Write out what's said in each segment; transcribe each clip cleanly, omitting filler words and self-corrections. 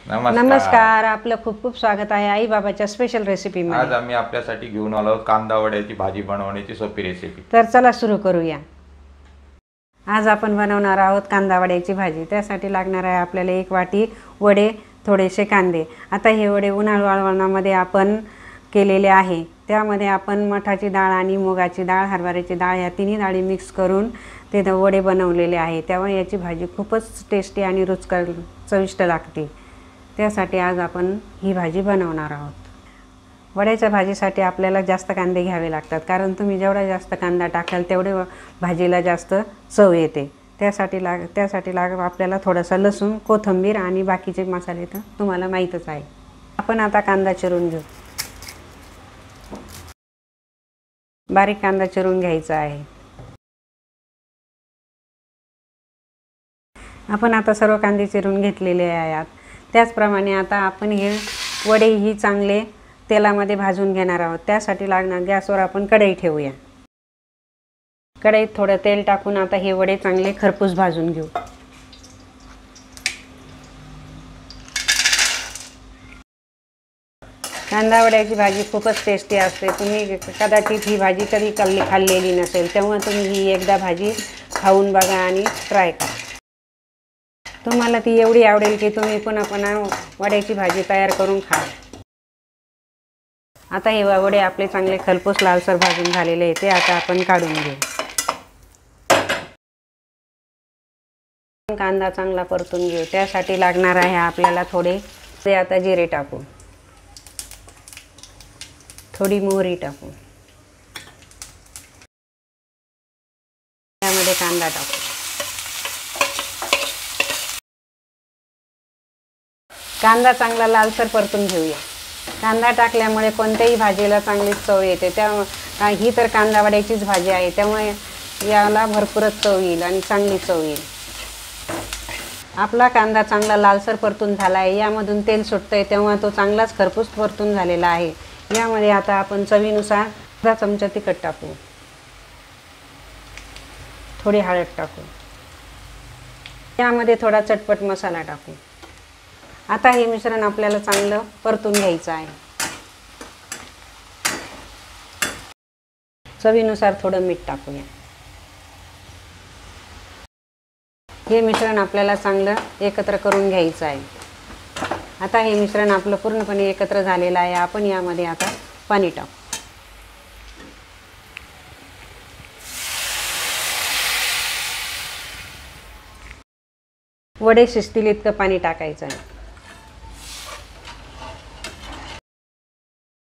नमस्कार, आपलं खूप खूप स्वागत आहे आई बाबाच्या स्पेशल रेसिपी मध्ये। आज आम्ही आपल्यासाठी घेऊन आलो कांदा वड्याची भाजी बनवण्याची सोपी रेसिपी। तर चला सुरू करूया। आज आपण बनवणार आहोत कांदा वड्याची भाजी। त्यासाठी लागणार आहे आपल्याला एक वाटी वडे, थोडेसे कांदे। आता हे वडे उन्हाळ वाळवणामध्ये आपण केलेले आहे। त्यामध्ये आपण मठाची डाळ आणि मुगाची डाळ, हरभऱ्याची डाळ या तिन्ही डाळी मिक्स करून ते वडे बनवलेले आहे। त्यामुळे याची भाजी खूपच टेस्टी आणि रुचकर चविष्ट लागते। त्यासाठी आज आपण ही भाजी बनवणार आहोत। वड्याच्या भाजीसाठी आपल्याला जास्त कांदे घ्यावे लागतात, कारण तुम्ही जेवढा जास्त कांदा टाकाल तेवढे भाजीला जास्त चव येते। त्यासाठी आपल्याला थोडासा लसूण, कोथिंबीर आणि बाकीचे मसाले तर तुम्हाला माहीतच आहे। आपण आता कांदा चिरून घेऊ। बारीक कांदा चिरून घ्यायचा आहे। आपण आता सर्व कांदे चिरून घेतलेले आहेत। त्याचप्रमाणे आता आपण हे वडे ही चांगले तेलामध्ये भाजून घेणार आहोत। त्यासाठी लागणार गॅसवर आपण कढई ठेवूया। कढईत थोडं तेल टाकून आता हे वडे चांगले खरपूस भाजून घेऊ। कांदा वड्याची भाजी खूपच टेस्टी असते। तुम्ही कदाचित ही भाजी कधी खाल्लेली नसेल, तेव्हा तुम्ही ही एकदा भाजी खाऊन बघा आणि ट्राय करा। तुम्हाला ती एवढी आवडेल की तुम्ही पुन्हा वड्याची भाजी तयार करून खा। आता हे वडे आपले चांगले खरपूस लालसर भाजून झालेले आहेत, ते आता आपण काढून घेऊ। कांदा चांगला परतून घेऊ। त्यासाठी लागणार आहे आपल्याला थोडे आता जिरे टाकू, थोडी मोहरी टाकू, त्यामध्ये कांदा टाकू। कांदा चांगला लालसर परतून घेऊया। कांदा टाकल्यामुळे कोणत्याही भाजीला चांगलीच चव येते। ही तर कांदा वड्याचीच भाजी आहे, त्यामुळे याला भरपूरच चव येईल आणि चांगली चव येईल। आपला कांदा चांगला लालसर परतून झाला आहे। यामधून तेल सुटतंय, तेव्हा तो चांगलाच खरपूस परतून झालेला आहे। यामध्ये आता आपण चवीनुसार अर्धा चमचा तिखट टाकू, थोडी हळद टाकू, यामध्ये थोडा चटपट मसाला टाकू। आता हे मिश्रण आपल्याला चांगलं परतून घ्यायचं आहे। चवीनुसार थोडं मीठ टाकूया। हे मिश्रण आपल्याला चांगलं एकत्र करून घ्यायचं आहे। आता हे मिश्रण आपलं पूर्णपणे एकत्र झालेलं आहे। आपण यामध्ये आता पाणी टाकू। वडे शिजतील इतकं पाणी टाकायचं आहे।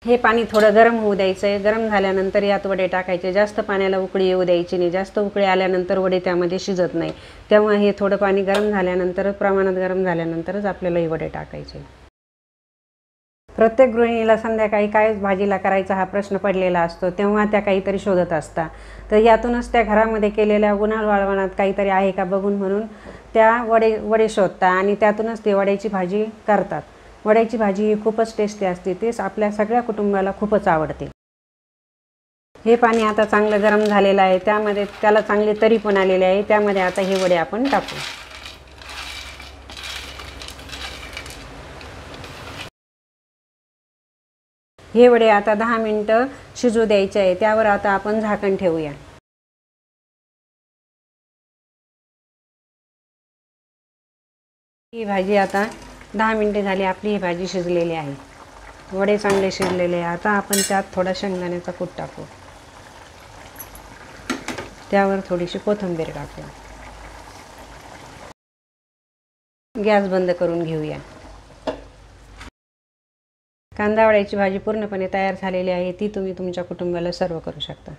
हे पाणी थोडं गरम होऊ द्यायचं आहे। गरम झाल्यानंतर यात वडे टाकायचे। जास्त पाण्याला उकळी येऊ द्यायची नाही। जास्त उकळी आल्यानंतर वडे त्यामध्ये शिजत नाही। तेव्हा हे थोडं पाणी गरम झाल्यानंतर, प्रमाणात गरम झाल्यानंतरच आपल्याला हे वडे टाकायचे। प्रत्येक गृहिणीला संध्याकाळी काय भाजीला करायचा हा प्रश्न पडलेला असतो, तेव्हा त्या काहीतरी शोधत असतात। तर यातूनच त्या घरामध्ये केलेल्या उन्हाळ वाळवणात काहीतरी आहे का बघून म्हणून त्या वडे शोधतात आणि त्यातूनच ते वड्याची भाजी करतात। वड्याची भाजी ही खूपच टेस्टी असते। तेच आपल्या सगळ्या कुटुंबाला खूपच आवडते। हे पाणी आता चांगलं गरम झालेलं आहे। त्याला चांगली तरी पण आलेली आहे। त्यामध्ये आता हे वडे आपण टाकू। हे वडे आता 10 मिनिटं शिजू द्यायचे आहे। त्यावर आता आपण झाकण ठेवूया। ही भाजी आता 10 मिनिटे झाली। आपली ही भाजी शिजलेली आहे। वडे चांगले शिजलेले आहे। आता आपण त्यात थोडा शेंगदाण्याचा कूट टाकू, त्यावर थोडीशी कोथिंबीर टाकू। गॅस बंद करून घेऊया। कांदा वड्याची भाजी पूर्णपणे तयार झालेली आहे। ती तुम्ही तुमच्या कुटुंबाला सर्व करू शकता।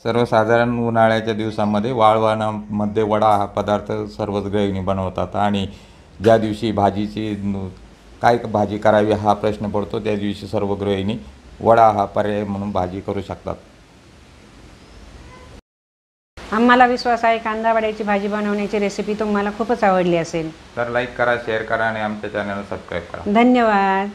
सर्वसाधारण उन्हाळ्याच्या दिवसामध्ये वाळवणामध्ये वडा हा पदार्थ सर्वच गृहिणी बनवतात आणि ज्या दिवशी काय भाजी करावी हा प्रश्न पडतो, त्या दिवशी सर्व गृहिणी वडा हा पर्याय म्हणून भाजी करू शकतात। आम्हाला विश्वास आहे कांदा वड्याची भाजी बनवण्याची रेसिपी तुम्हाला खूपच आवडली असेल। तर लाईक करा, शेअर करा आणि आमच्या चॅनलला सबस्क्राईब करा। धन्यवाद।